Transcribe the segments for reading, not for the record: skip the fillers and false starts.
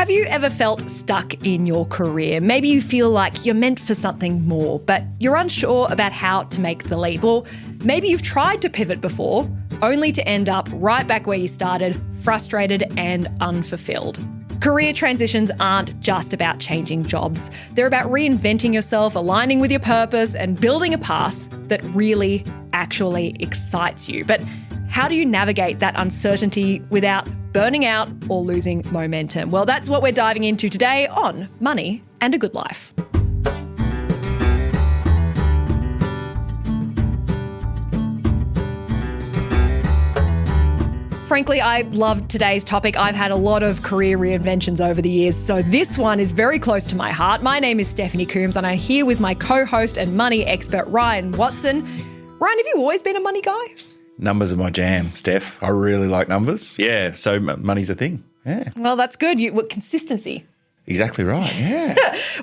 Have you ever felt stuck in your career? Maybe you feel like you're meant for something more, but you're unsure about how to make the leap. Or maybe you've tried to pivot before, only to end up right back where you started, frustrated and unfulfilled. Career transitions aren't just about changing jobs. They're about reinventing yourself, aligning with your purpose, and building a path that really actually excites you. But how do you navigate that uncertainty without burning out or losing momentum? Well, that's what we're diving into today on Money and a Good Life. Frankly, I love today's topic. I've had a lot of career reinventions over the years, so this one is very close to my heart. My name is Stephanie Coombs, and I'm here with my co-host and money expert, Ryan Watson. Ryan, have you always been a money guy? Numbers are my jam, Steph. I really like numbers. Yeah, so money's a thing. Yeah. Well, that's good. Consistency. Exactly right, yeah.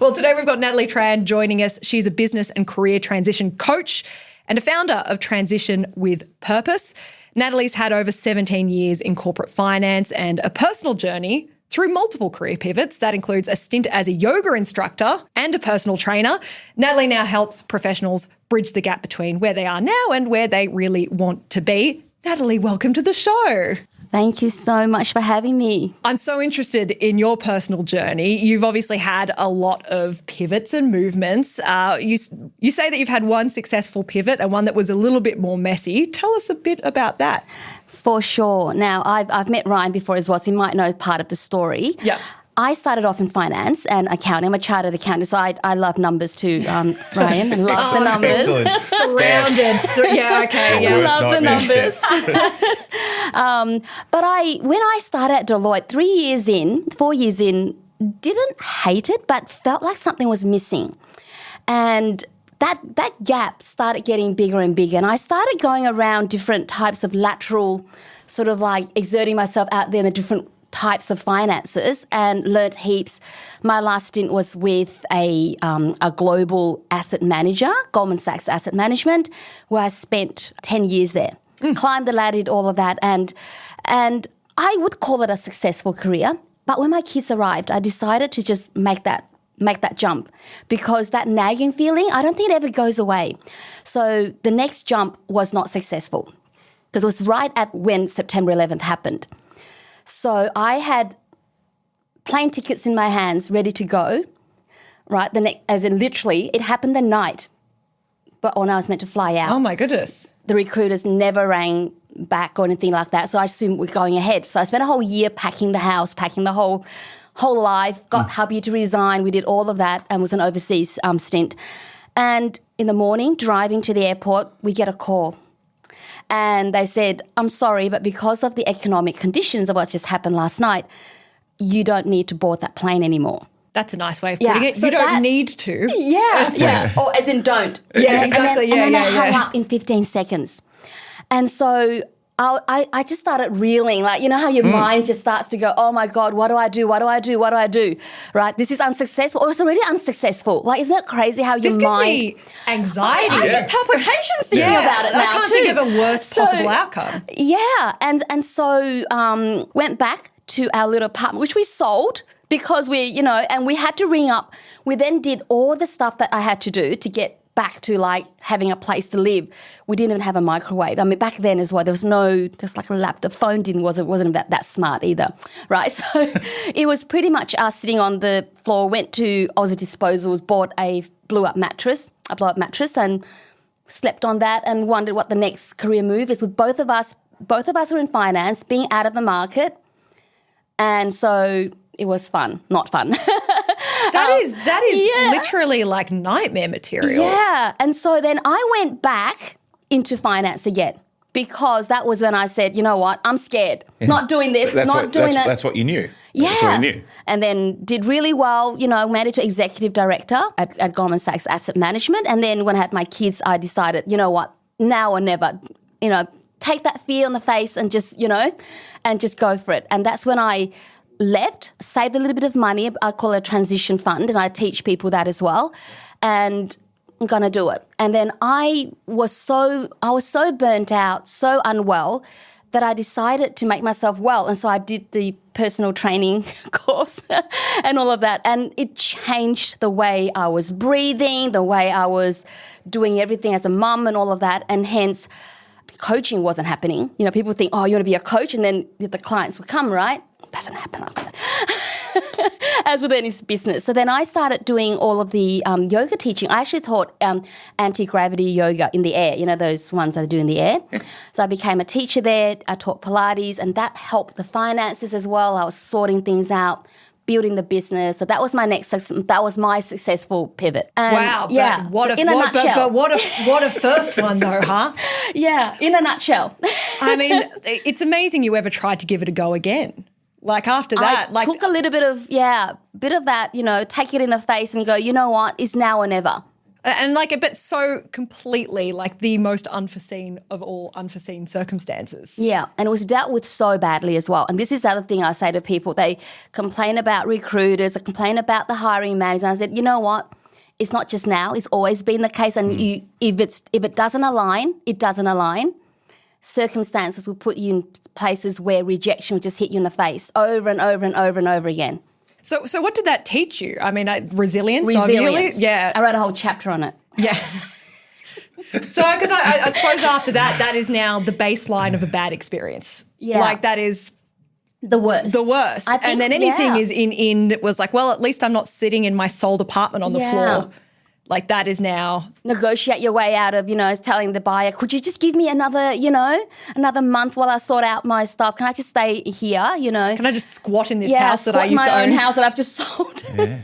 Well, today we've got Natalie Tran joining us. She's a business and career transition coach and a founder of Transition with Purpose. Natalie's had over 17 years in corporate finance and a personal journey through multiple career pivots. That includes a stint as a yoga instructor and a personal trainer. Natalie now helps professionals bridge the gap between where they are now and where they really want to be. Natalie, welcome to the show. Thank you so much for having me. I'm so interested in your personal journey. You've obviously had a lot of pivots and movements. You say that you've had one successful pivot and one that was a little bit more messy. Tell us a bit about that. For sure. Now, I've met Ryan before as well, so you might know part of the story. Yeah. I started off in finance and accounting. I'm a chartered accountant, so I love numbers too, Ryan. I love the numbers. Excellent. Surrounded. Yeah, okay. Yeah. Love the numbers. But when I started at Deloitte 4 years in, didn't hate it, but felt like something was missing. And that gap started getting bigger and bigger. And I started going around different types of lateral, sort of like exerting myself out there in the different types of finances and learnt heaps. My last stint was with a global asset manager, Goldman Sachs Asset Management, where I spent 10 years there. Climbed the ladder, did all of that, and I would call it a successful career. But when my kids arrived, I decided to just make that jump, because that nagging feeling, I don't think it ever goes away. So the next jump was not successful, because it was right at when September 11th happened. So I had plane tickets in my hands, ready to go, right? As in literally, it happened the night, but when I was meant to fly out. Oh my goodness. The recruiters never rang back or anything like that, so I assumed we're going ahead. So I spent a whole year packing the house, packing the whole life, got hubby to resign. We did all of that and was an overseas stint. And in the morning, driving to the airport, we get a call. And they said, I'm sorry, but because of the economic conditions of what just happened last night, you don't need to board that plane anymore. That's a nice way of putting it. So you don't need to. Yeah. Or as in don't. Yeah, exactly. And then they hung up in 15 seconds. And so I just started reeling, like, you know how your mind just starts to go, oh my God, what do I do? What do I do? What do I do? Right? This is unsuccessful, or it's already unsuccessful. Like, isn't it crazy how your this mind... gives me anxiety. I get palpitations thinking about it now, I can't think of a worse possible outcome. Yeah. And so went back to our little apartment, which we sold because and we had to ring up. We then did all the stuff that I had to do to get back to like having a place to live. We didn't even have a microwave. I mean, back then as well, there was like a laptop. Phone wasn't that smart either, right? So it was pretty much us sitting on the floor, went to Aussie Disposals, bought a blow-up mattress and slept on that and wondered what the next career move is. With both of us were in finance, being out of the market. And so it was fun, not fun. That is literally like nightmare material. Yeah. And so then I went back into finance again, because that was when I said, you know what, I'm scared. Yeah. Not doing this, doing that. That's what you knew. Yeah. That's what you knew. And then did really well, made it to executive director at Goldman Sachs Asset Management. And then when I had my kids, I decided, you know what, now or never, take that fear on the face and just, and just go for it. And that's when I left, saved a little bit of money. I call it a transition fund, and I teach people that as well. And I'm going to do it. And then I was so burnt out, so unwell, that I decided to make myself well. And so I did the personal training course and all of that. And it changed the way I was breathing, the way I was doing everything as a mum and all of that. And hence, coaching wasn't happening. You know, people think, oh, you want to be a coach, and then the clients will come, right? Doesn't happen like that. As with any business. So then I started doing all of the yoga teaching. I actually taught anti-gravity yoga in the air, you know, those ones that I do in the air. So I became a teacher there. I taught Pilates, and that helped the finances as well. I was sorting things out, building the business. So that was my successful pivot. And wow. Yeah. But what a first one though, huh? Yeah, in a nutshell. I mean, it's amazing you ever tried to give it a go again. Like after that, I took a little bit of that, you know, take it in the face and go, you know what, it's now or never. And but so completely like the most unforeseen of all unforeseen circumstances. Yeah, and it was dealt with so badly as well. And this is the other thing I say to people. They complain about recruiters, they complain about the hiring managers. And I said, you know what, it's not just now, it's always been the case. And if it doesn't align, it doesn't align. Circumstances will put you in places where rejection will just hit you in the face over and over and over and over again. So what did that teach you? I mean, resilience. Resilience. Yeah. I wrote a whole chapter on it. Yeah. So because I suppose after that is now the baseline of a bad experience. Yeah. Like that is the worst. The worst. I think, and then anything is in was like, well, at least I'm not sitting in my sold apartment on the floor. Like that is now... Negotiate your way out of, you know, telling the buyer, could you just give me another month while I sort out my stuff? Can I just stay here, you know? Can I just squat in this house that I used to own? my own house that I've just sold. Yeah.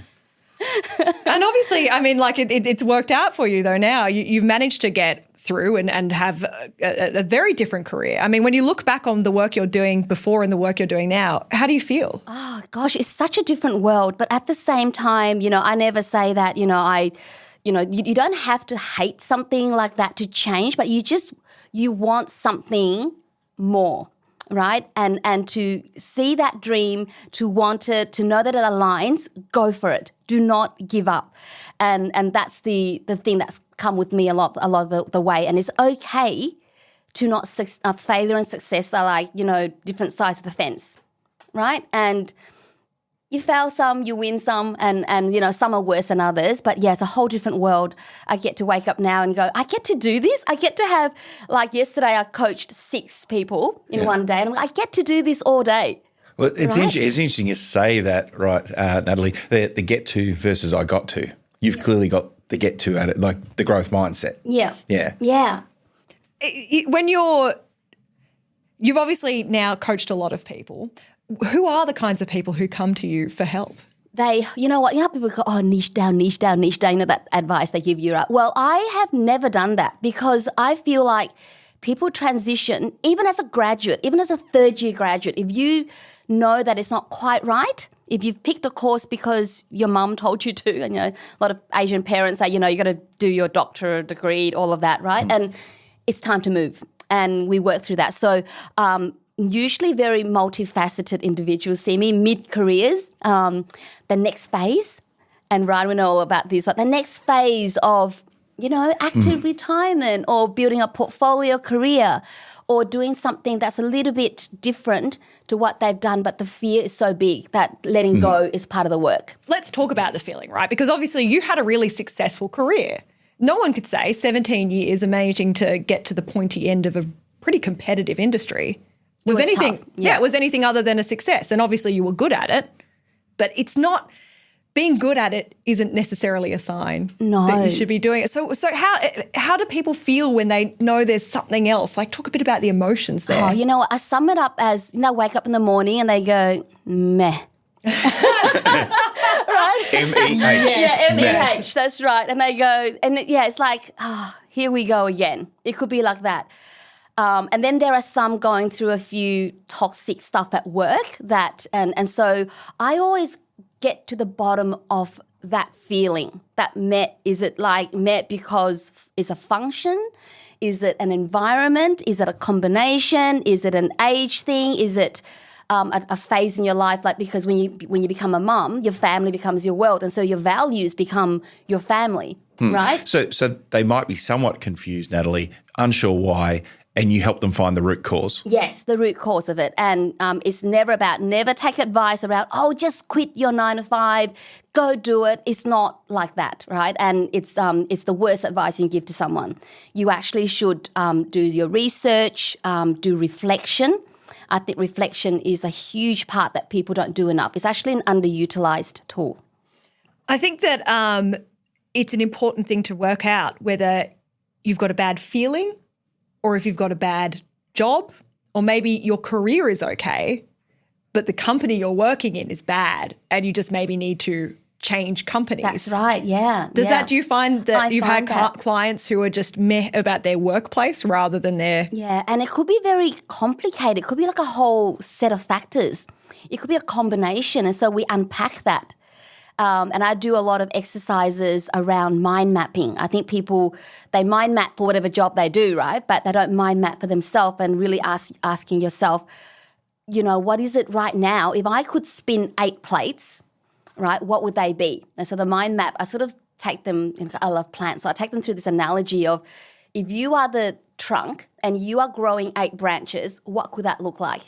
And obviously, I mean, like it's worked out for you though now. You've managed to get through and have a very different career. I mean, when you look back on the work you're doing before and the work you're doing now, how do you feel? Oh, gosh, it's such a different world. But at the same time, you know, I never say that, you know, you don't have to hate something like that to change, but you want something more, right? And to see that dream, to want it, to know that it aligns, go for it. Do not give up. And that's the thing that's come with me a lot of the way. And it's okay to not failure and success are like, you know, different sides of the fence, right? And you fail some, you win some, and you know, some are worse than others. But yeah, it's a whole different world. I get to wake up now and go, I get to do this. I get to have, like yesterday I coached 6 people in one day. And I'm like, I get to do this all day. Well, it's interesting you say that, right, Natalie, the get to versus I got to. You've clearly got the get to at it, like the growth mindset. Yeah. Yeah. Yeah. When you've obviously now coached a lot of people. Who are the kinds of people who come to you for help? You know what, you know how people go, oh, niche down, you know, that advice they give you, right? Well, I have never done that because I feel like people transition, even as a graduate, even as a third-year graduate, if you know that it's not quite right, if you've picked a course because your mum told you to, and, you know, a lot of Asian parents say, you know, you got to do your doctorate degree, all of that, right? And it's time to move, and we work through that. So, usually very multifaceted individuals see me mid-careers, the next phase, and Ryan will know all about this, but the next phase of, you know, active retirement or building a portfolio career or doing something that's a little bit different to what they've done, but the fear is so big that letting go is part of the work. Let's talk about the feeling, right? Because obviously you had a really successful career. No one could say 17 years of managing to get to the pointy end of a pretty competitive industry was anything tough. Yeah. it was anything other than a success. And obviously you were good at it, but it's not being good at it isn't necessarily a sign that you should be doing it. So how do people feel when they know there's something else? Like, talk a bit about the emotions there. Oh, you know what? I sum it up as, you know, wake up in the morning and they go, meh. Right? M-E-H. Yeah, M-E-H, that's right. And they go, and it's like, here we go again. It could be like that. And then there are some going through a few toxic stuff at work and so I always get to the bottom of that feeling, that met. Is it like met because it's a function? Is it an environment? Is it a combination? Is it an age thing? Is it a phase in your life? Like, because when you become a mum, your family becomes your world, and so your values become your family, right? So they might be somewhat confused, Natalie, unsure why, And you help them find the root cause. Yes, the root cause of it. And it's never take advice around, just quit your 9 to 5, go do it. It's not like that, right? And it's the worst advice you can give to someone. You actually should do your research, do reflection. I think reflection is a huge part that people don't do enough. It's actually an underutilized tool. I think that it's an important thing to work out whether you've got a bad feeling or if you've got a bad job, or maybe your career is okay, but the company you're working in is bad and you just maybe need to change companies. That's right, yeah. Do you find that you've had clients who are just meh about their workplace rather than their... Yeah, and it could be very complicated. It could be like a whole set of factors. It could be a combination, and so we unpack that. And I do a lot of exercises around mind mapping. I think people, they mind map for whatever job they do, right? But they don't mind map for themselves and really asking yourself, what is it right now? If I could spin 8 plates, right, what would they be? And so the mind map, I sort of take them, I love plants, so I take them through this analogy of if you are the trunk and you are growing 8 branches, what could that look like?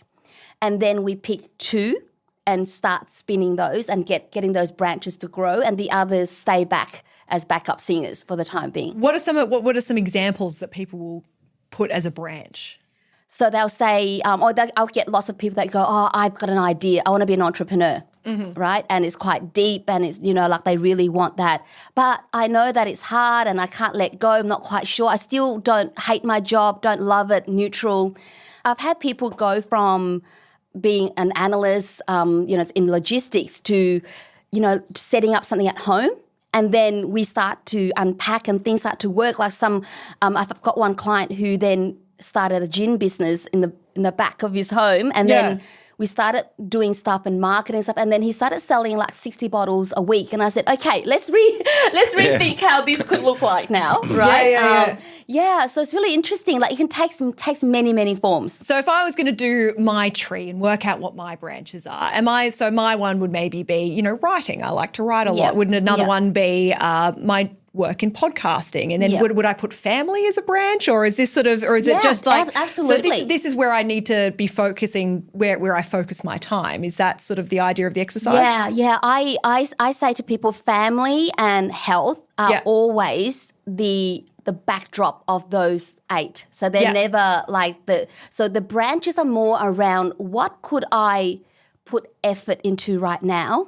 And then we pick 2 and start spinning those and getting those branches to grow, and the others stay back as backup singers for the time being. What are some examples that people will put as a branch? So they'll say, I'll get lots of people that go, I've got an idea. I want to be an entrepreneur, right? And it's quite deep and it's, like they really want that. But I know that it's hard and I can't let go. I'm not quite sure. I still don't hate my job, don't love it, neutral. I've had people go from being an analyst, in logistics to, setting up something at home. And then we start to unpack and things start to work. Like I've got one client who then started a gin business in the back of his home, and then we started doing stuff and marketing stuff, and then he started selling like 60 bottles a week. And I said, okay, let's rethink how this could look like now, right? So it's really interesting. Like it takes many, many forms. So if I was going to do my tree and work out what my branches are, so my one would maybe be, writing. I like to write a lot. Wouldn't another one be my work in podcasting? And then would I put family as a branch, or is this it just like absolutely? So this is where I need to be focusing, where I focus my time. Is that sort of the idea of the exercise? Yeah. I say to people, family and health are always the backdrop of those 8. So they're never like so the branches are more around what could I put effort into right now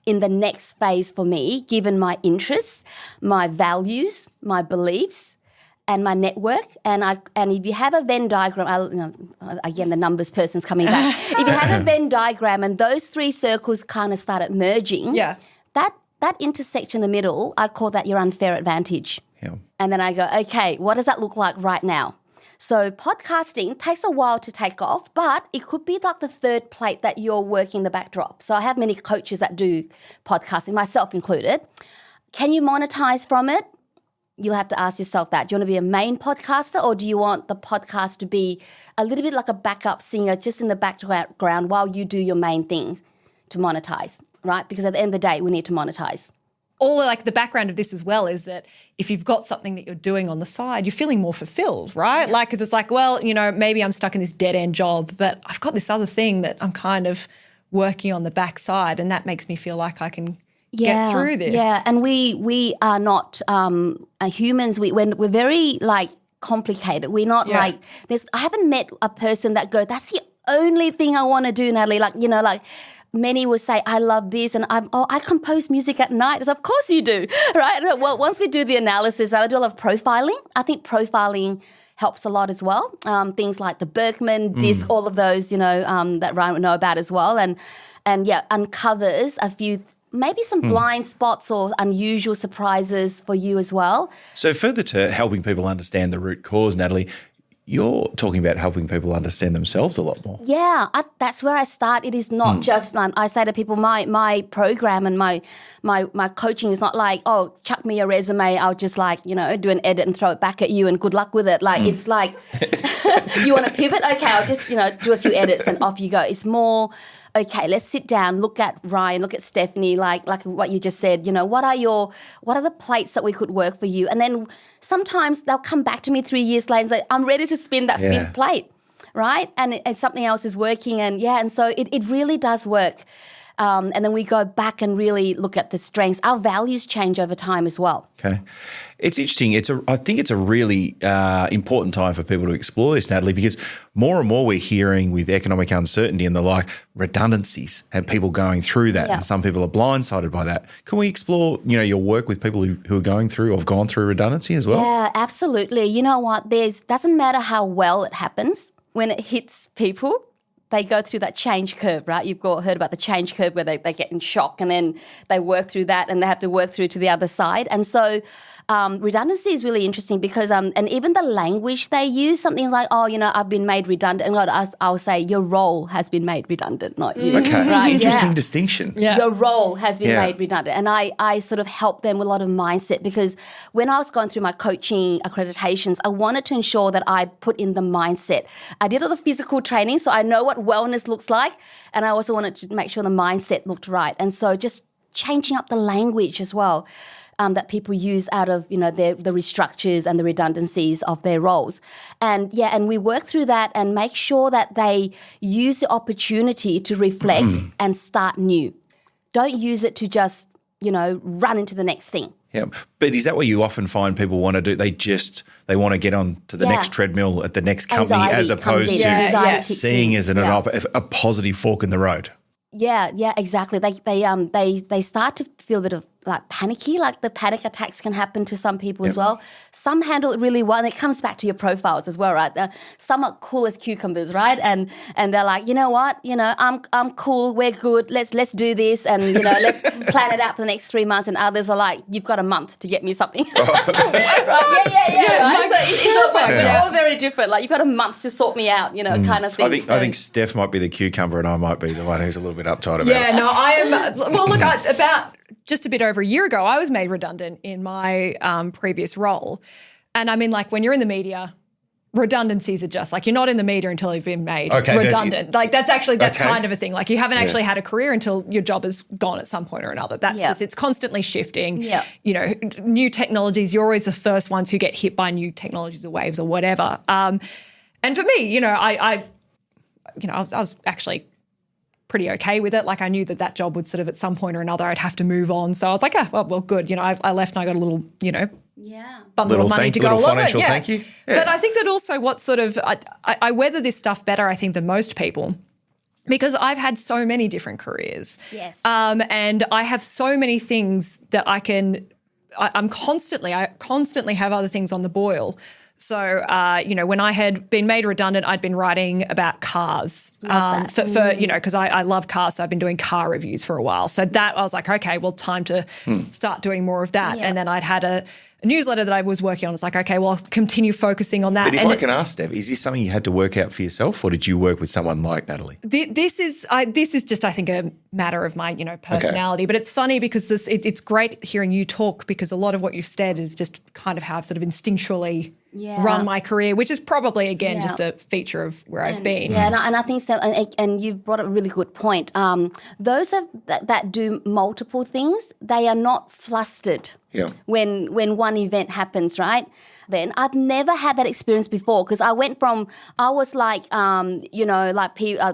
in the next phase for me, given my interests, my values, my beliefs, and my network. And if you have a Venn diagram, again, the numbers person's coming back. If you have a Venn diagram and those 3 circles kind of started merging, that intersection in the middle, I call that your unfair advantage. Yeah. And then I go, okay, what does that look like right now? So podcasting takes a while to take off, but it could be like the 3rd plate that you're working the backdrop. So I have many coaches that do podcasting, myself included. Can you monetize from it? You'll have to ask yourself that. Do you want to be a main podcaster, or do you want the podcast to be a little bit like a backup singer just in the background while you do your main thing to monetize, right? Because at the end of the day, we need to monetize. All like the background of this as well is that if you've got something that you're doing on the side, you're feeling more fulfilled, right? Yeah. Like, because it's like, well, maybe I'm stuck in this dead end job, but I've got this other thing that I'm kind of working on the backside, and that makes me feel like I can get through this. Yeah, and we are not humans. We're very like complicated. We're not like this. I haven't met a person that go, that's the only thing I want to do, Natalie. Like, many will say, I love this, and I compose music at night. It's, of course you do, right? Well, once we do the analysis, I do a lot of profiling. I think profiling helps a lot as well. Things like the Berkman disc, all of those, that Ryan would know about as well. And uncovers a few, maybe some blind spots or unusual surprises for you as well. So further to helping people understand the root cause, Natalie, you're talking about helping people understand themselves a lot more. Yeah, that's where I start. It is not just, I say to people, my program and my coaching is not like, chuck me a resume, I'll just do an edit and throw it back at you and good luck with it. Like, it's like, you want to pivot? Okay, I'll just, do a few edits and off you go. It's more okay, let's sit down, look at Ryan, look at Stephanie, like what you just said, what are the plates that we could work for you? And then sometimes they'll come back to me 3 years later and say, I'm ready to spin that fifth plate, right? And something else is working, and so it really does work. And then we go back and really look at the strengths. Our values change over time as well. Okay. It's interesting. I think it's a really important time for people to explore this, Natalie, because more and more we're hearing with economic uncertainty and the like redundancies and people going through that. And some people are blindsided by that. Can we explore, your work with people who are going through or have gone through redundancy as well? Yeah, absolutely. You know what? Doesn't matter how well it happens when it hits people. They go through that change curve, right? You've heard about the change curve where they get in shock and then they work through that and they have to work through to the other side. And so redundancy is really interesting because and even the language they use, something like, I've been made redundant. And I'll say your role has been made redundant, not you. Okay, right? interesting distinction. Yeah. Your role has been made redundant. And I sort of help them with a lot of mindset because when I was going through my coaching accreditations, I wanted to ensure that I put in the mindset. I did all the physical training, so I know what wellness looks like. And I also wanted to make sure the mindset looked right. And so just changing up the language as well. That people use out of, the restructures and the redundancies of their roles. And we work through that and make sure that they use the opportunity to reflect and start new. Don't use it to just, run into the next thing. Yeah, but is that what you often find people want to do? They want to get on to the next treadmill at the next company as opposed to seeing as a positive fork in the road. Yeah, exactly. They start to feel a bit of like panicky, like the panic attacks can happen to some people as well. Some handle it really well, and it comes back to your profiles as well, right? Some are cool as cucumbers, right? And they're like, you know what? I'm cool. We're good. Let's do this, and let's plan it out for the next 3 months. And others are like, you've got a month to get me something, right? Right? So it's all we're all very different. Like you've got a month to sort me out, kind of thing. I think Steph might be the cucumber, and I might be the one who's a little bit uptight about it. Yeah, no, I am. Well, look, about just a bit over a year ago, I was made redundant in my previous role. And I mean, like when you're in the media, redundancies are just like you're not in the media until you've been made redundant. That's kind of a thing. Like you haven't actually had a career until your job is gone at some point or another. That's just, it's constantly shifting. Yeah. New technologies, you're always the first ones who get hit by new technologies or waves or whatever. And for me, I was actually pretty okay with it. Like I knew that job would sort of at some point or another I'd have to move on. So I was like, well, good. I left and I got a little, bundle of money to go along with. Yeah. Thank you. Yeah. But I think that also what sort of, I weather this stuff better, I think, than most people because I've had so many different careers. Yes. And I have so many things that I constantly have other things on the boil. So, when I had been made redundant, I'd been writing about cars because I love cars. So I've been doing car reviews for a while. So that I was like, okay, well, time to start doing more of that. Yeah. And then I'd had a newsletter that I was working on. It's like, okay, well, I'll continue focusing on that. But if I can ask, Steph, is this something you had to work out for yourself or did you work with someone like Natalie? This is just, I think, a matter of my, personality. Okay. But it's funny because it's great hearing you talk because a lot of what you've said is just kind of how I've sort of instinctually run my career, which is probably, again, just a feature of where I've been. Yeah, and I think so. And you've brought up a really good point. Those that do multiple things, they are not flustered when one event happens, right? Then I've never had that experience before because I was like,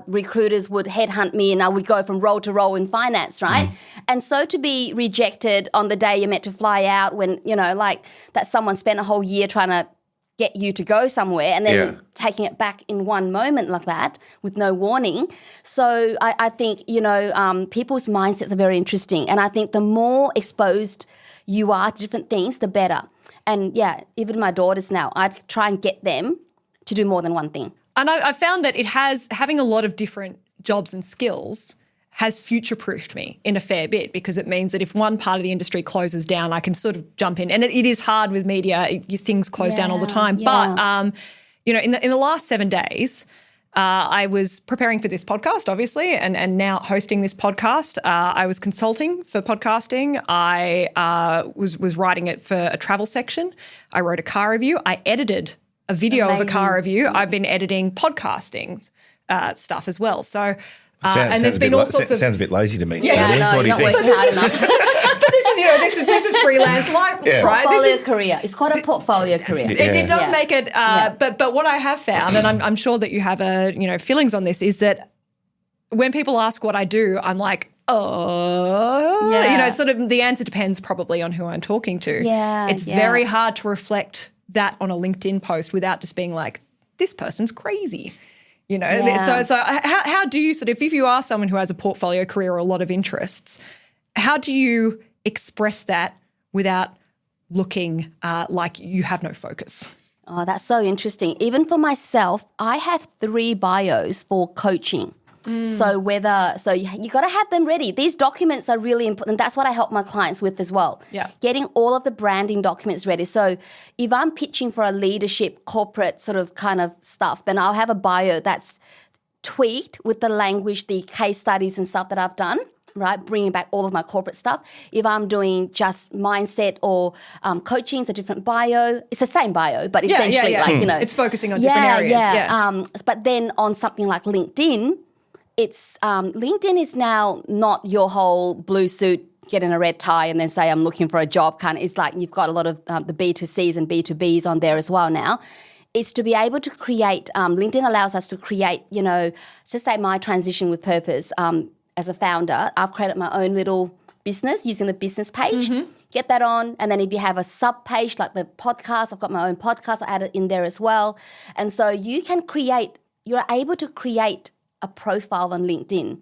recruiters would headhunt me and I would go from role to role in finance, right? And so to be rejected on the day you're meant to fly out when, that someone spent a whole year trying to get you to go somewhere and then taking it back in one moment like that with no warning. So I think, people's mindsets are very interesting. And I think the more exposed you are to different things, the better. And even my daughters now, I try and get them to do more than one thing. And I found that having a lot of different jobs and skills has future-proofed me in a fair bit because it means that if one part of the industry closes down, I can sort of jump in. And it is hard with media. Things close down all the time. Yeah. But, in the last 7 days, I was preparing for this podcast, obviously, and now hosting this podcast. I was consulting for podcasting. I was writing it for a travel section. I wrote a car review. I edited a video of a car review. I've been editing podcasting stuff as well. So And there's been all sorts of... Sounds a bit lazy to me. Yeah, no, what do you you're not think? working hard enough. But this is freelance life, right? Portfolio career. It's called a portfolio career. It does make it. But what I have found, and I'm sure that you have feelings on this, is that when people ask what I do, I'm like, sort of the answer depends probably on who I'm talking to. Yeah, it's very hard to reflect that on a LinkedIn post without just being like, this person's crazy. So how do you sort of, if you are someone who has a portfolio career or a lot of interests, how do you express that without looking like you have no focus? Oh, that's so interesting. Even for myself, I have 3 bios for coaching. So you got to have them ready. These documents are really important. That's what I help my clients with as well. Yeah. Getting all of the branding documents ready. So if I'm pitching for a leadership, corporate sort of kind of stuff, then I'll have a bio that's tweaked with the language, the case studies and stuff that I've done, right? Bringing back all of my corporate stuff. If I'm doing just mindset or coaching, it's a different bio. It's the same bio, but essentially it's focusing on different areas. Yeah. But then on something like LinkedIn, it's LinkedIn is now not your whole blue suit, get in a red tie and then say I'm looking for a job kind of. It's like you've got a lot of the B2Cs and B2Bs on there as well now. It's to be able to create, LinkedIn allows us to create, just say my transition with purpose as a founder. I've created my own little business using the business page. Mm-hmm. Get that on. And then if you have a sub page like the podcast, I've got my own podcast, I add it in there as well. And so you're able to create a profile on LinkedIn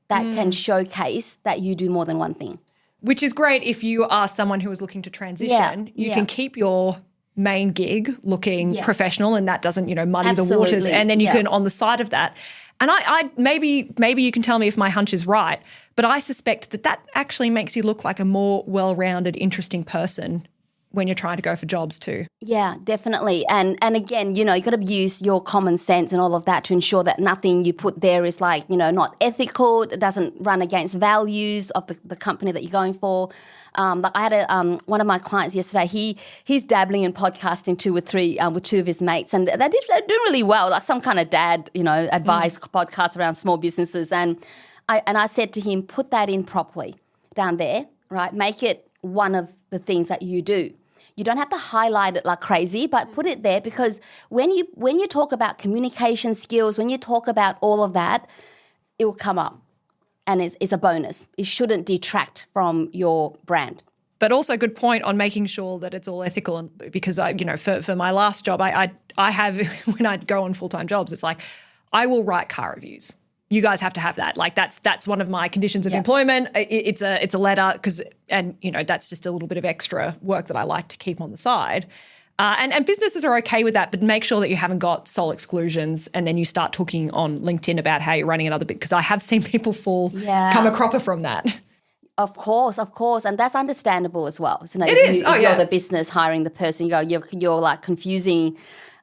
that can showcase that you do more than one thing. Which is great if you are someone who is looking to transition. You can keep your main gig looking professional and that doesn't, muddy the waters. And then you can, on the side of that, and I maybe you can tell me if my hunch is right, but I suspect that actually makes you look like a more well-rounded, interesting person when you're trying to go for jobs too. Yeah, definitely. And again, you got to use your common sense and all of that to ensure that nothing you put there is like, not ethical. It doesn't run against values of the company that you're going for. Like I had one of my clients yesterday, he's dabbling in podcasting too with 2 of his mates, and they're doing really well, like some kind of dad, advice podcast around small businesses. And I said to him, put that in properly down there, right? Make it one of the things that you do. You don't have to highlight it like crazy, but put it there because when you talk about communication skills, when you talk about all of that, it will come up and it's a bonus. It shouldn't detract from your brand. But also good point on making sure that it's all ethical, and because for my last job, I have when I go on full-time jobs, it's like I will write car reviews. You guys have to have that. Like that's one of my conditions of employment. It's a letter that's just a little bit of extra work that I like to keep on the side. And businesses are okay with that, but make sure that you haven't got sole exclusions and then you start talking on LinkedIn about how you're running another bit, because I have seen people come a cropper from that. Of course. And that's understandable as well. So, it is. You're the business hiring the person, you're like confusing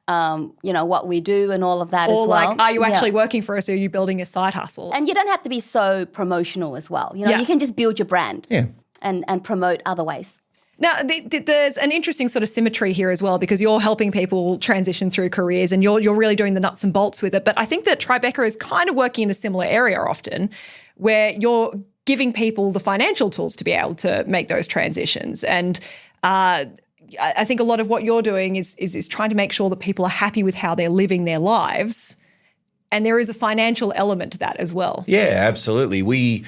what we do and all of that as well. Or like, are you actually working for us or are you building a side hustle? And you don't have to be so promotional as well. You can just build your brand and promote other ways. Now, there's an interesting sort of symmetry here as well, because you're helping people transition through careers and you're really doing the nuts and bolts with it. But I think that Tribeca is kind of working in a similar area often, where you're giving people the financial tools to be able to make those transitions. And I think a lot of what you're doing is trying to make sure that people are happy with how they're living their lives. And there is a financial element to that as well. Yeah, absolutely.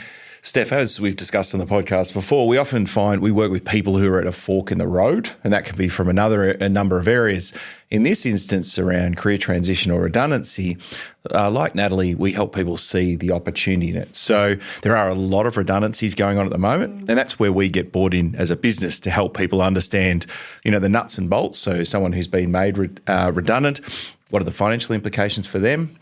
Steph, as we've discussed on the podcast before, we often find we work with people who are at a fork in the road, and that can be from a number of areas. In this instance, around career transition or redundancy, like Natalie, we help people see the opportunity in it. So there are a lot of redundancies going on at the moment, and that's where we get brought in as a business to help people understand, the nuts and bolts. So someone who's been made redundant, what are the financial implications for them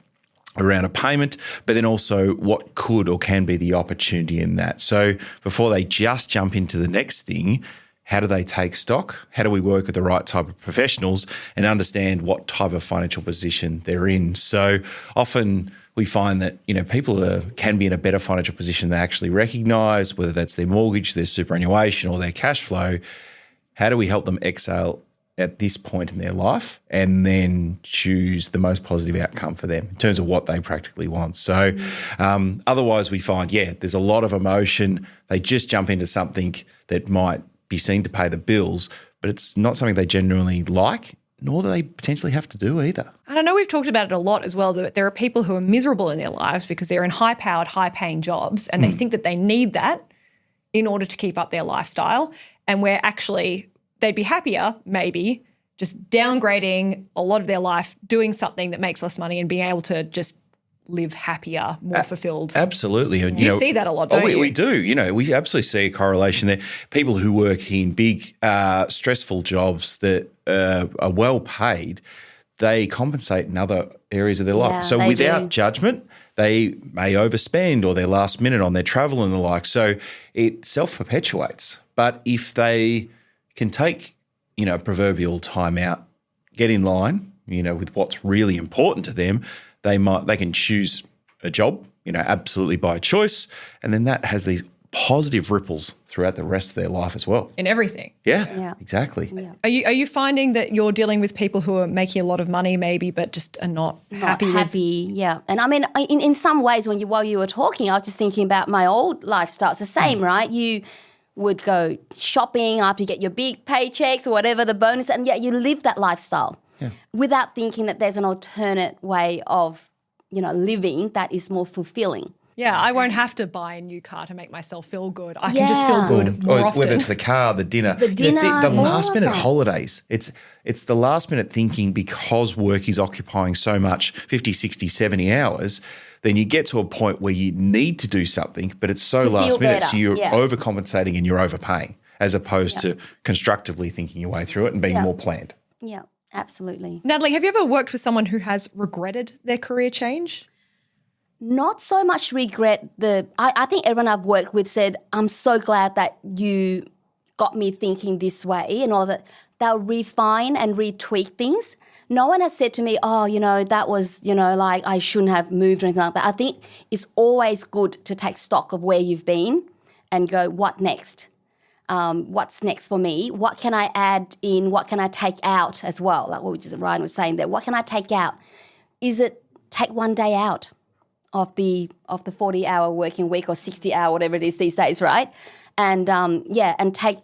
around a payment, but then also what could or can be the opportunity in that. So before they just jump into the next thing, how do they take stock? How do we work with the right type of professionals and understand what type of financial position they're in? So often we find that, people can be in a better financial position than they actually recognise, whether that's their mortgage, their superannuation or their cash flow. How do we help them exhale at this point in their life and then choose the most positive outcome for them in terms of what they practically want. So otherwise we find, there's a lot of emotion. They just jump into something that might be seen to pay the bills, but it's not something they genuinely like, nor do they potentially have to do either. And I know we've talked about it a lot as well, that there are people who are miserable in their lives because they're in high-powered, high-paying jobs and they think that they need that in order to keep up their lifestyle, and where actually they'd be happier maybe just downgrading a lot of their life, doing something that makes less money and being able to just live happier, more fulfilled. Absolutely. And, you see that a lot, don't you? We do. We absolutely see a correlation there. People who work in big, stressful jobs that are well paid, they compensate in other areas of their life. So without judgment, they may overspend or they're last minute on their travel and the like. So it self-perpetuates. But if they can take, proverbial time out, get in line, with what's really important to them, they can choose a job, absolutely by choice, and then that has these positive ripples throughout the rest of their life as well. In everything. Yeah. Exactly. Yeah. Are you finding that you're dealing with people who are making a lot of money maybe but just are not happy? Yeah. And I mean, in some ways while you were talking, I was just thinking about my old lifestyle. It's the same, right? You would go shopping after you get your big paychecks or whatever, the bonus, and yet you live that lifestyle without thinking that there's an alternate way of, living that is more fulfilling. Yeah, I won't have to buy a new car to make myself feel good. I can just feel good more often. Whether it's the car, the dinner, the last minute holidays. It's the last minute thinking because work is occupying so much, 50, 60, 70 hours, then you get to a point where you need to do something, but it's so last minute, so you're overcompensating and you're overpaying as opposed to constructively thinking your way through it and being more planned. Yeah, absolutely. Natalie, have you ever worked with someone who has regretted their career change? Not so much regret. I think everyone I've worked with said, I'm so glad that you got me thinking this way and all that. They'll refine and retweak things. No one has said to me, that was, like I shouldn't have moved or anything like that. I think it's always good to take stock of where you've been and go, what next? What's next for me? What can I add in? What can I take out as well? Like what Ryan was saying there. What can I take out? Is it take one day out of the 40-hour working week or 60-hour, whatever it is these days, right? And, and take,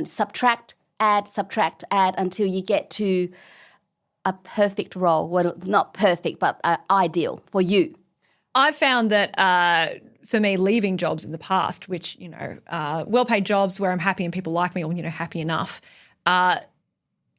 subtract, add until you get to a perfect role. Well, not perfect, but ideal for you. I've found that for me, leaving jobs in the past, which, well-paid jobs where I'm happy and people like me or, happy enough,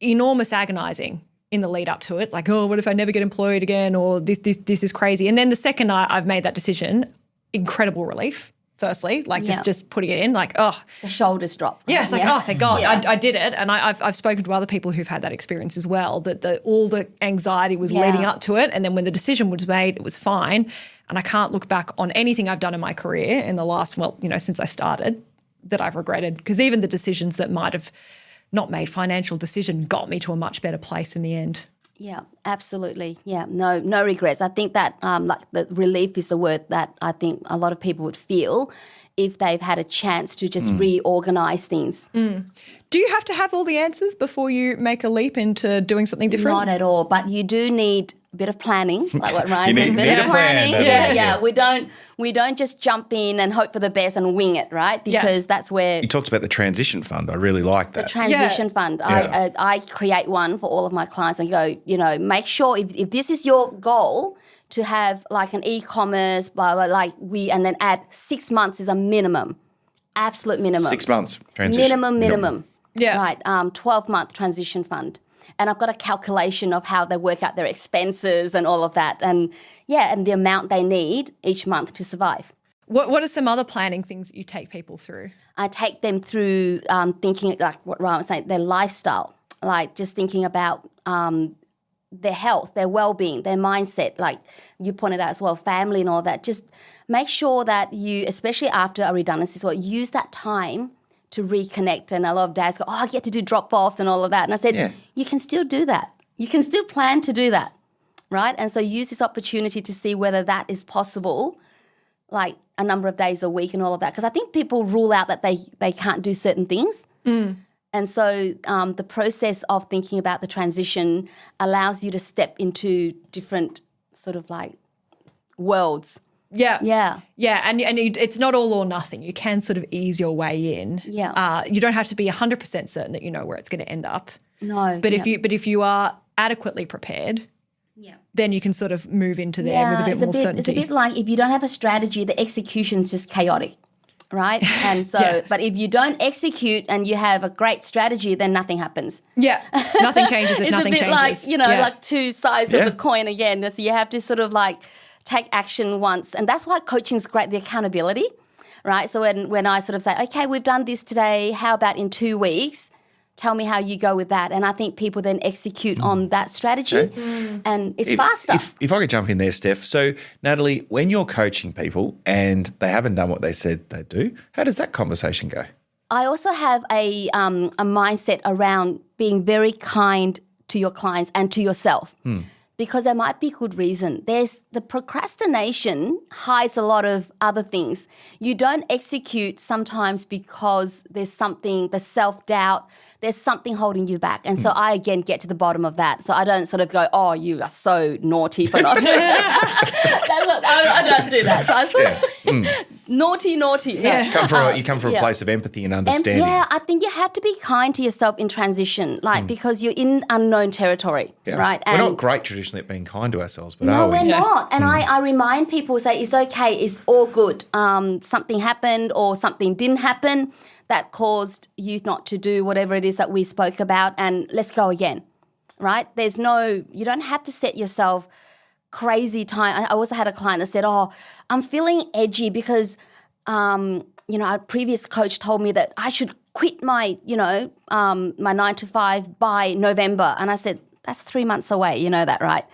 enormous agonising in the lead up to it. Like, what if I never get employed again, or this is crazy. And then the second I've made that decision, incredible relief. Firstly, like just putting it in, like, the shoulders drop. Right? Yeah, it's like, thank God, I did it. And I've spoken to other people who've had that experience as well, that all the anxiety was leading up to it. And then when the decision was made, it was fine. And I can't look back on anything I've done in my career in the last, since I started, that I've regretted. Because even the decisions that might have not made financial decision got me to a much better place in the end. Yeah, absolutely. Yeah, no regrets. I think that like the relief is the word that I think a lot of people would feel if they've had a chance to just reorganise things. Do you have to have all the answers before you make a leap into doing something different? Not at all, but you do need a bit of planning, like what Ryan said. You need a plan. Yeah. We don't just jump in and hope for the best and wing it, right? Because that's where... You talked about the transition fund. I really like that. The transition fund. Yeah. I create one for all of my clients and go, make sure if this is your goal to have like an e-commerce, and then add 6 months is a minimum, absolute minimum. 6 months transition. Minimum. Yeah. Right, 12-month transition fund. And I've got a calculation of how they work out their expenses and all of that. And, and the amount they need each month to survive. What are some other planning things that you take people through? I take them through thinking, like what Ryan was saying, their lifestyle, like just thinking about their health, their well-being, their mindset, like you pointed out as well, family and all that. Just make sure that you, especially after a redundancy, use that time to reconnect. And a lot of dads go, I get to do drop-offs and all of that. And I said, you can still do that. You can still plan to do that, right? And so use this opportunity to see whether that is possible, like a number of days a week and all of that. Because I think people rule out that they can't do certain things. And so the process of thinking about the transition allows you to step into different sort of like worlds. Yeah. Yeah. Yeah, and it's not all or nothing. You can sort of ease your way in. Yeah. You don't have to be 100% certain that you know where it's going to end up. No. But if you are adequately prepared, then you can sort of move into there with a bit more certainty. It's a bit like if you don't have a strategy, the execution's just chaotic, right? And so, but if you don't execute and you have a great strategy, then nothing happens. Yeah, nothing changes if nothing changes. It's a bit like, like two sides of the coin again. So you have to sort of like take action once. And that's why coaching's great, the accountability, right? So when I sort of say, okay, we've done this today, how about in 2 weeks? Tell me how you go with that. And I think people then execute on that strategy and it's faster. If I could jump in there, Steph. So, Natalie, when you're coaching people and they haven't done what they said they'd do, how does that conversation go? I also have a mindset around being very kind to your clients and to yourself. Because there might be good reason. There's the procrastination hides a lot of other things. You don't execute sometimes because there's something, the self-doubt, there's something holding you back. And so I, again, get to the bottom of that. So I don't sort of go, oh, you are so naughty for not doing that. I don't do that. So I sort of, naughty. Yeah. You come from a place of empathy and understanding. I think you have to be kind to yourself in transition, like because you're in unknown territory, right? We're not great traditionally at being kind to ourselves, but no, are we? we're not. And I remind people, say, it's okay, it's all good. Something happened or something didn't happen that caused you not to do whatever it is that we spoke about, and let's go again, right? You don't have to set yourself crazy time. I also had a client that said, oh, I'm feeling edgy because, a previous coach told me that I should quit my 9 to 5 by November. And I said, that's 3 months away, you know that, right?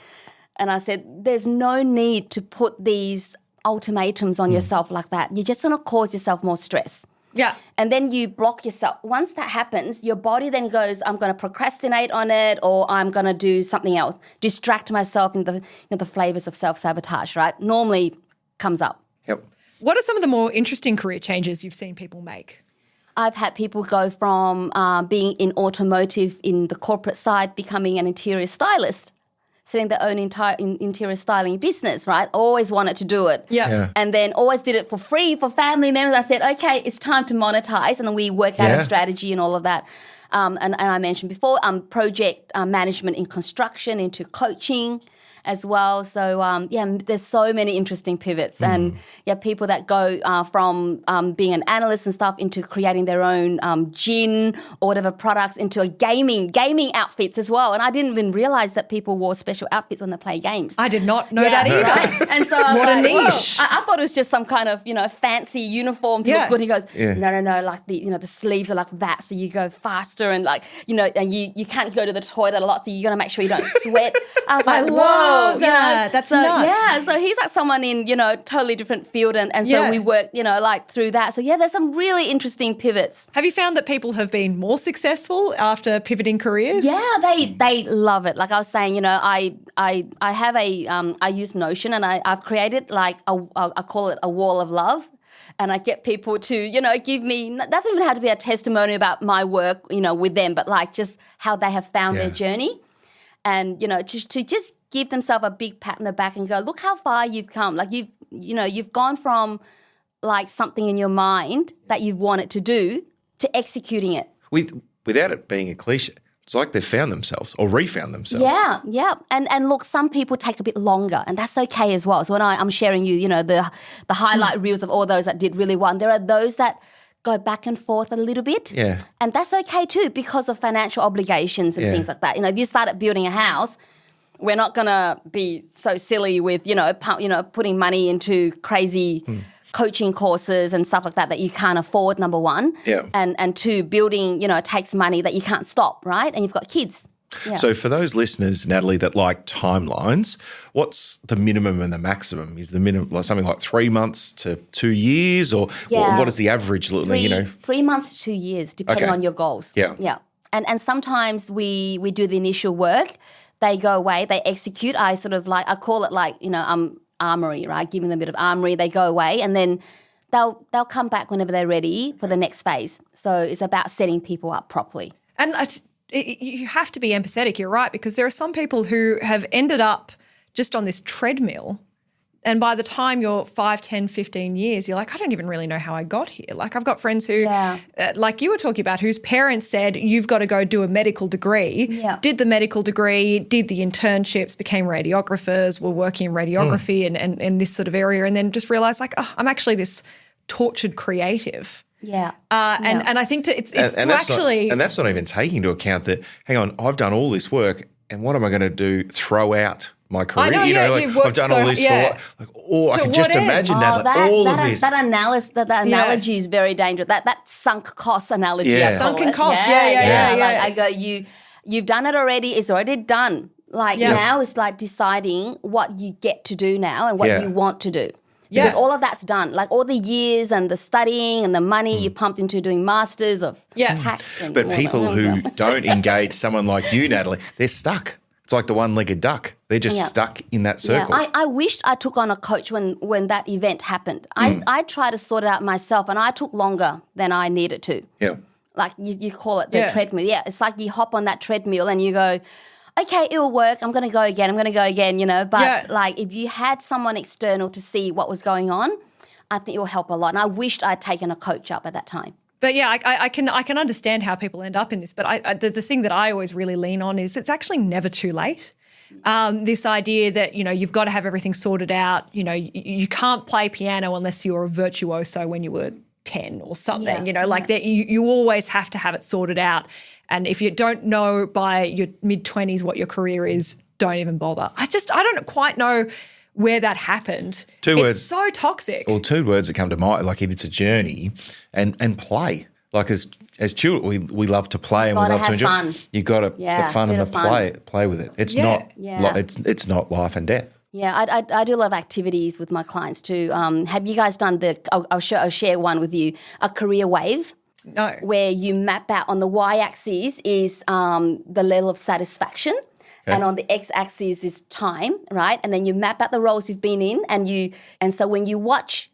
And I said, there's no need to put these ultimatums on yourself like that. You're just going to cause yourself more stress. Yeah. And then you block yourself. Once that happens, your body then goes, I'm going to procrastinate on it, or I'm going to do something else, distract myself in the flavors of self-sabotage, right? Normally comes up. Yep. What are some of the more interesting career changes you've seen people make? I've had people go from being in automotive in the corporate side, becoming an interior stylist, setting their own entire interior styling business, right? Always wanted to do it. Yeah. And then always did it for free for family members. I said, okay, it's time to monetize. And then we work out a strategy and all of that. And I mentioned before, project management in construction, into coaching as well. So, there's so many interesting pivots. And, people that go from being an analyst and stuff into creating their own gin or whatever products into a gaming outfits as well. And I didn't even realize that people wore special outfits when they play games. I did not know that either. Right? And so I was what like, a niche. I thought it was just some kind of, fancy uniform to look good. And he goes, no, like the sleeves are like that. So you go faster and like, and you can't go to the toilet a lot. So you got to make sure you don't sweat. I was like, I love that. That's nuts. Yeah, so he's like someone in, totally different field. And so we work, like through that. So there's some really interesting pivots. Have you found that people have been more successful after pivoting careers? Yeah, they love it. Like I was saying, I have I use Notion and I've created like I call it a wall of love. And I get people to, give me, doesn't even have to be a testimony about my work, with them, but like just how they have found their journey. And, to just give themselves a big pat on the back and go, look how far you've come. Like you've gone from like something in your mind that you wanted to do to executing it. Without it being a cliche, it's like they've found themselves or refound themselves. Yeah. And look, some people take a bit longer and that's okay as well. So when I'm sharing you, the highlight reels of all those that did really well, and there are those that go back and forth a little bit. Yeah. And that's okay too because of financial obligations and things like that. If you started building a house, we're not going to be so silly with, putting money into crazy coaching courses and stuff like that you can't afford, number one. Yeah. And two, building, takes money that you can't stop, right? And you've got kids. Yeah. So for those listeners, Natalie, that like timelines, what's the minimum and the maximum? Is the minimum like something like 3 months to 2 years, or what is the average? 3 months to 2 years, depending on your goals. Yeah. And sometimes we do the initial work. They go away, they execute. I sort of I call it like, armory, right? Giving them a bit of armory. They go away and then they'll come back whenever they're ready for the next phase. So it's about setting people up properly. And you have to be empathetic, you're right, because there are some people who have ended up just on this treadmill, and by the time you're 5, 10, 15 years, you're like, I don't even really know how I got here. Like I've got friends who, like you were talking about, whose parents said, you've got to go do a medical degree, did the medical degree, did the internships, became radiographers, were working in radiography and this sort of area, and then just realised like, oh, I'm actually this tortured creative. Yeah. And I think it's and to that's actually... and that's not even taking into account that, hang on, I've done all this work and what am I going to do? Throw out my career? I know, Like I've done all this for what? Like, I can just imagine all of this. That analogy is very dangerous. That sunk cost analogy. Yeah. Sunken cost. Yeah. Like I go, you've done it already. It's already done. Like now it's like deciding what you get to do now and what you want to do. Because all of that's done. Like all the years and the studying and the money you pumped into doing masters of tax. And but people who don't engage someone like you, Natalie, they're stuck. It's like the one-legged duck. They're just stuck in that circle. Yeah. I wished I took on a coach when that event happened. I tried to sort it out myself and I took longer than I needed to. Yeah. Like you call it the treadmill. Yeah, it's like you hop on that treadmill and you go, okay, it'll work. I'm going to go again, you know. But like if you had someone external to see what was going on, I think it will help a lot. And I wished I'd taken a coach up at that time. But yeah, I can understand how people end up in this. But the thing that I always really lean on is it's actually never too late. This idea that, you know, you've got to have everything sorted out. You know, you can't play piano unless you're a virtuoso when you were 10 or something, you know, like that you always have to have it sorted out. And if you don't know by your mid-20s what your career is, don't even bother. I don't quite know where that happened. It's so toxic. Well, 2 words that come to mind, like it's a journey and play. Like as children, we love to play and we love to enjoy. Fun. You got to the fun and the play with it. It's not it's not life and death. Yeah, I do a lot of activities with my clients too. Have you guys done I'll share one with you, a career wave? No. Where you map out on the y-axis is the level of satisfaction. And on the x-axis is time, right? And then you map out the roles you've been in and so when you watch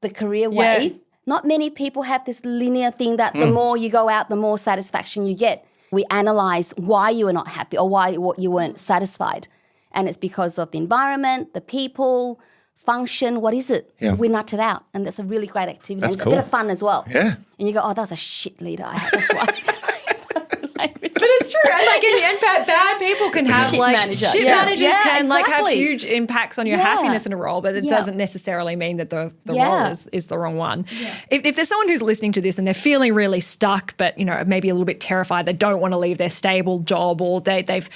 the career wave, not many people have this linear thing that the more you go out, the more satisfaction you get. We analyze why you were not happy or why you weren't satisfied. And it's because of the environment, the people, function, what is it? Yeah. We nut it out. And that's a really great activity. That's and cool. a bit of fun as well. Yeah. And you go, oh, that was a shit leader I had. That's why. But it's true. And like in fact, bad people can have managers can like have huge impacts on your happiness in a role, but it doesn't necessarily mean that the role is the wrong one. Yeah. If there's someone who's listening to this and they're feeling really stuck, but you know, maybe a little bit terrified, they don't want to leave their stable job, or they've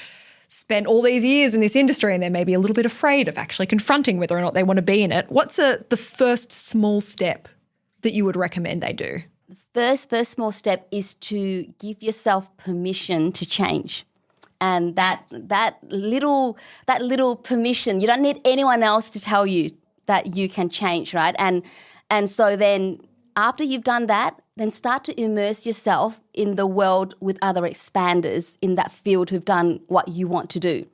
spent all these years in this industry and they're maybe a little bit afraid of actually confronting whether or not they want to be in it, what's the first small step that you would recommend they do? First small step is to give yourself permission to change. And that little permission, you don't need anyone else to tell you that you can change, right? And so then after you've done that, then start to immerse yourself in the world with other expanders in that field who've done what you want to do.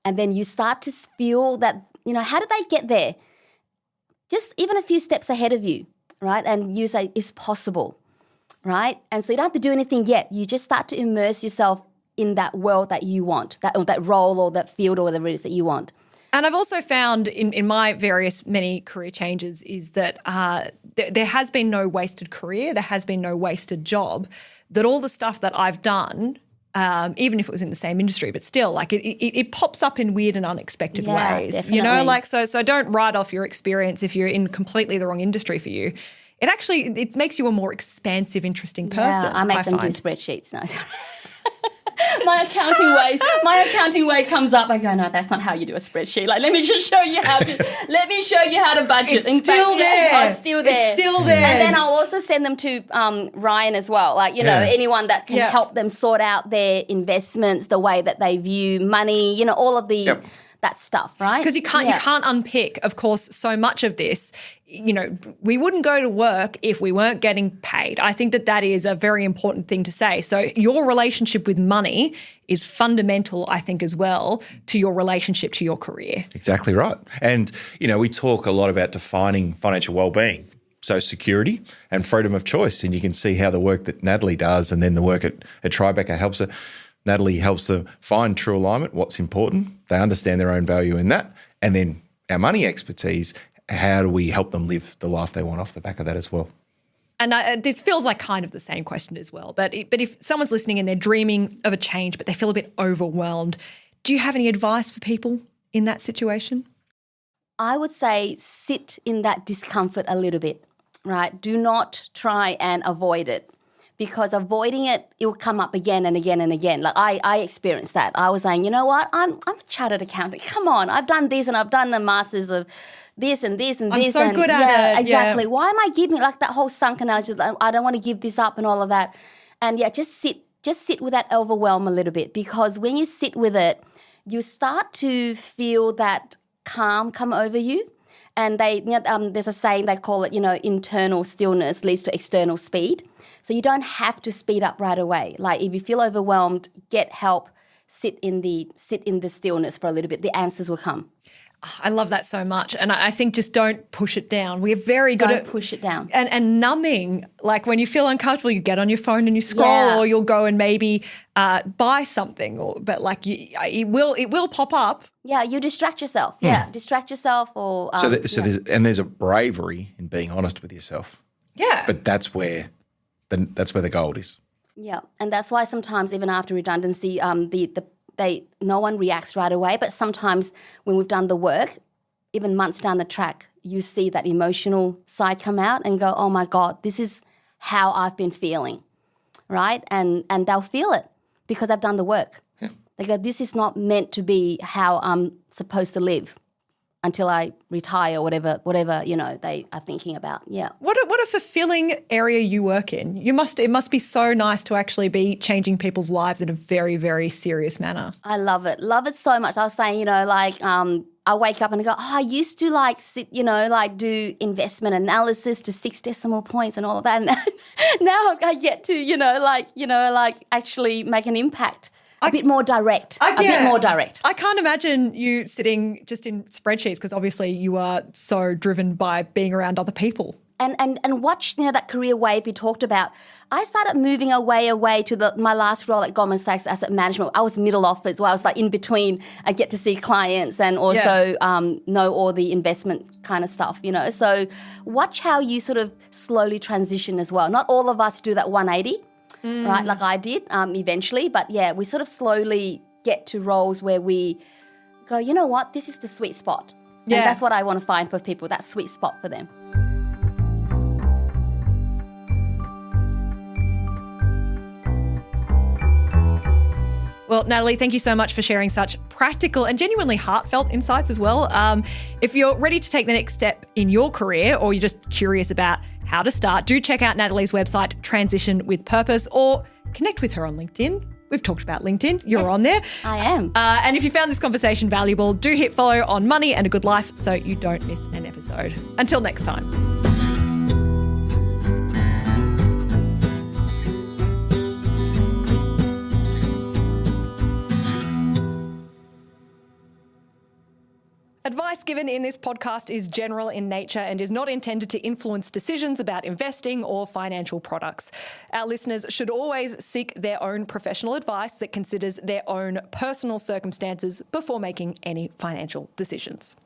And then you start to feel that, you know, how did they get there? Just even a few steps ahead of you, right? And you say, it's possible, right? And so you don't have to do anything yet. You just start to immerse yourself in that world that you want, that role or that field or whatever it is that you want. And I've also found in my many career changes is that there has been no wasted career, there has been no wasted job, that all the stuff that I've done, even if it was in the same industry, but still, like it pops up in weird and unexpected ways. Definitely. You know, like so don't write off your experience if you're in completely the wrong industry for you. It makes you a more expansive, interesting person. I make them do spreadsheets now. My accounting way comes up. I go, no, that's not how you do a spreadsheet. Like, let me show you how to budget. It's still there. It's still there. It's still there. And then I'll also send them to Ryan as well. Like, you know, anyone that can help them sort out their investments, the way that they view money, you know, all of the that stuff, right? Because you can't unpick, of course, so much of this. You know, we wouldn't go to work if we weren't getting paid. I think that is a very important thing to say. So your relationship with money is fundamental, I think, as well, to your relationship to your career. Exactly right. And, you know, we talk a lot about defining financial well-being. So security and freedom of choice. And you can see how the work that Natalie does and then the work at Tribeca helps her. Natalie helps them find true alignment, what's important. They understand their own value in that. And then our money expertise, how do we help them live the life they want off the back of that as well? And this feels like kind of the same question as well. But if someone's listening and they're dreaming of a change, but they feel a bit overwhelmed, do you have any advice for people in that situation? I would say sit in that discomfort a little bit, right? Do not try and avoid it, because avoiding it, it will come up again and again and again. Like I experienced that. I was saying, you know what? I'm a chartered accountant. Come on, I've done this and I've done the masters of this and this and I'm this. so and good at yeah, it. Exactly. Yeah. Why am I giving like that whole sunk analogy? I don't want to give this up and all of that. And yeah, just sit with that overwhelm a little bit, because when you sit with it, you start to feel that calm come over you. And there's a saying, they call it, internal stillness leads to external speed. So you don't have to speed up right away. Like if you feel overwhelmed, get help, sit in the stillness for a little bit. The answers will come. I love that so much. And I think just don't push it down. We're very good at push it down. And numbing. Like when you feel uncomfortable, you get on your phone and you scroll, or you'll go and maybe buy something. But like it will pop up. Yeah, you distract yourself. Yeah, distract yourself. Or there's a bravery in being honest with yourself. Yeah, but that's where the gold is. Yeah, and that's why sometimes even after redundancy, no one reacts right away. But sometimes when we've done the work, even months down the track, you see that emotional side come out and go, oh my God, this is how I've been feeling, right? And they'll feel it because I've done the work. Yeah. They go, this is not meant to be how I'm supposed to live until I retire, whatever they are thinking about. Yeah. What a fulfilling area you work in. It must be so nice to actually be changing people's lives in a very, very serious manner. I love it. Love it so much. I was saying, I wake up and I go, I used to sit, do investment analysis to 6 decimal points and all of that. And now I get to, actually make an impact. A bit more direct. A bit more direct. I can't imagine you sitting just in spreadsheets, because obviously you are so driven by being around other people. And watch that career wave you talked about. I started moving away to my last role at Goldman Sachs Asset Management. I was middle office, where I was in between. I get to see clients and also know all the investment kind of stuff, So watch how you sort of slowly transition as well. Not all of us do that 180. Right, like I did eventually. But yeah, we sort of slowly get to roles where we go, you know what, this is the sweet spot. Yeah. And that's what I want to find for people, that sweet spot for them. Well, Natalie, thank you so much for sharing such practical and genuinely heartfelt insights as well. If you're ready to take the next step in your career, or you're just curious about how to start, do check out Natalie's website, Transition with Purpose, or connect with her on LinkedIn. We've talked about LinkedIn. You're on there. I am. And if you found this conversation valuable, do hit follow on Money and a Good Life so you don't miss an episode. Until next time. Advice given in this podcast is general in nature and is not intended to influence decisions about investing or financial products. Our listeners should always seek their own professional advice that considers their own personal circumstances before making any financial decisions.